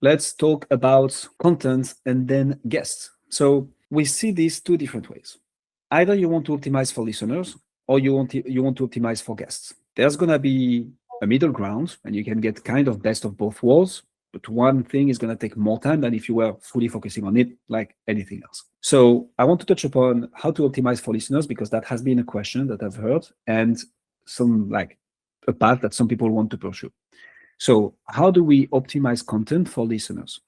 let's talk about content and then guests. So we see these two different ways. Either you want to optimize for listeners or you want to optimize for guests. There's going to be a middle ground and you can get kind of best of both worlds. But one thing is going to take more time than if you were fully focusing on it like anything else. So I want to touch upon how to optimize for listeners because that has been a question that I've heard and some like a path that some people want to pursue. So how do we optimize content for listeners?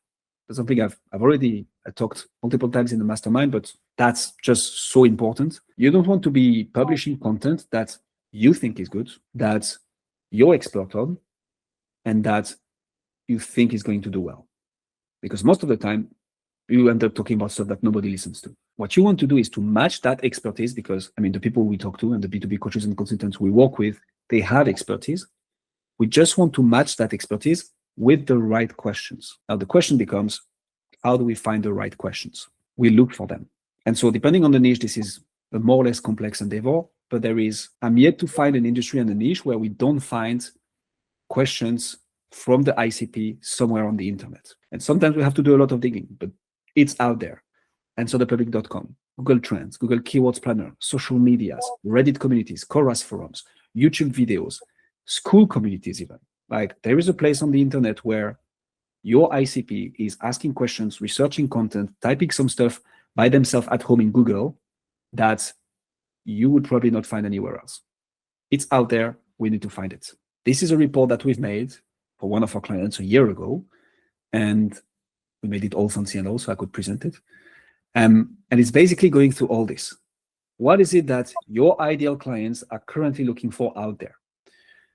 That's something I've already talked multiple times in the mastermind, but that's just so important. You don't want to be publishing content that you think is good, that you're expert on, and that you think is going to do well. Because most of the time, you end up talking about stuff that nobody listens to. What you want to do is to match that expertise because, I mean, the people we talk to and the B2B coaches and consultants we work with, they have expertise. We just want to match that expertise with the right questions. Now, the question becomes, how do we find the right questions? We look for them. And so depending on the niche, this is a more or less complex endeavor, but I'm yet to find an industry and a niche where we don't find questions from the ICP somewhere on the internet. And sometimes we have to do a lot of digging, but it's out there. AnswerThePublic.com, Google Trends, Google Keywords Planner, social medias, Reddit communities, Chorus forums, YouTube videos, school communities even. Like there is a place on the internet where your ICP is asking questions, researching content, typing some stuff by themselves at home in Google that you would probably not find anywhere else. It's out there. We need to find it. This is a report that we've made for one of our clients a year ago, and we made it all fancy and all, so I could present it. And it's basically going through all this. What is it that your ideal clients are currently looking for out there?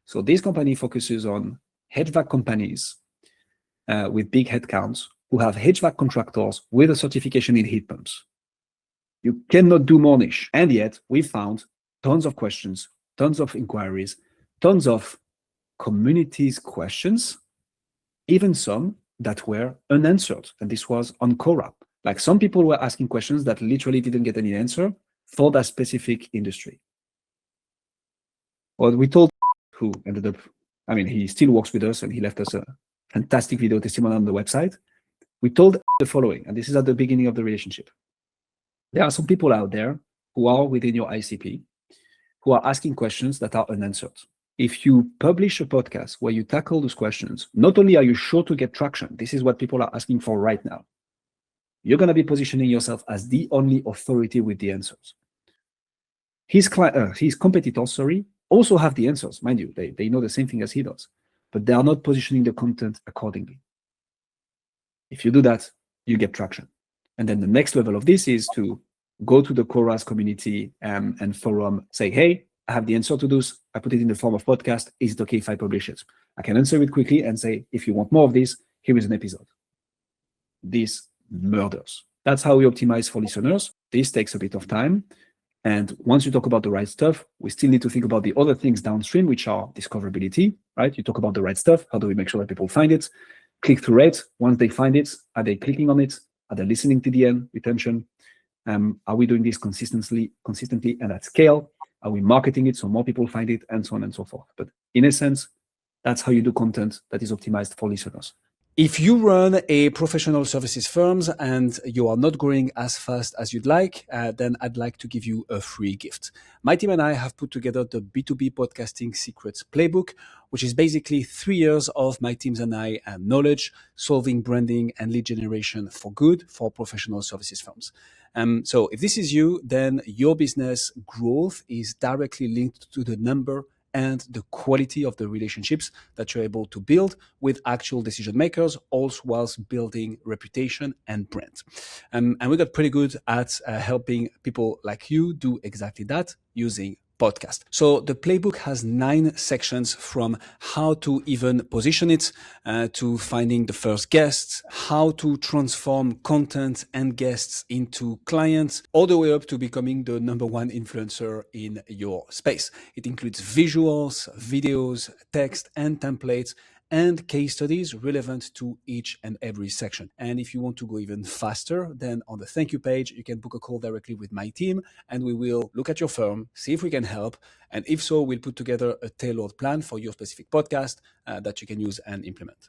So this company focuses on HVAC companies with big headcounts who have HVAC contractors with a certification in heat pumps. You cannot do more niche. And yet we found tons of questions, tons of inquiries, tons of communities questions, even some that were unanswered. And this was on Quora. Like some people were asking questions that literally didn't get any answer for that specific industry. Or we told who ended up, I mean, he still works with us and he left us a fantastic video testimonial on the website. We told the following, and this is at the beginning of the relationship. There are some people out there who are within your ICP who are asking questions that are unanswered. If you publish a podcast where you tackle those questions, not only are you sure to get traction, this is what people are asking for right now. You're going to be positioning yourself as the only authority with the answers. His competitors, also have the answers. Mind you, they know the same thing as he does, but they are not positioning the content accordingly. If you do that, you get traction. And then the next level of this is to go to the Quora community and forum, say, hey, I have the answer to this. I put it in the form of podcast. Is it okay if I publish it? I can answer it quickly and say, if you want more of this, here is an episode. This murders. That's how we optimize for listeners. This takes a bit of time. And once you talk about the right stuff, we still need to think about the other things downstream, which are discoverability, right? You talk about the right stuff. How do we make sure that people find it? Click-through rate. Once they find it, are they clicking on it? Are they listening to the end? Retention. Are we doing this consistently and at scale? Are we marketing it so more people find it, and so on and so forth? But in essence, that's how you do content that is optimized for listeners. If you run a professional services firms and you are not growing as fast as you'd like, then I'd like to give you a free gift. My team and I have put together the B2B podcasting secrets playbook, which is basically 3 years of my teams and I knowledge, solving branding and lead generation for good for professional services firms. So if this is you, then your business growth is directly linked to the number and the quality of the relationships that you're able to build with actual decision makers, also whilst building reputation and brand. And we got pretty good at helping people like you do exactly that using podcast. So the playbook has 9 sections, from how to even position it, to finding the first guests, how to transform content and guests into clients, all the way up to becoming the #1 influencer in your space. It includes visuals, videos, text and templates, and case studies relevant to each and every section. And if you want to go even faster, then on the thank you page, you can book a call directly with my team and we will look at your firm, see if we can help. And if so, we'll put together a tailored plan for your specific podcast that you can use and implement.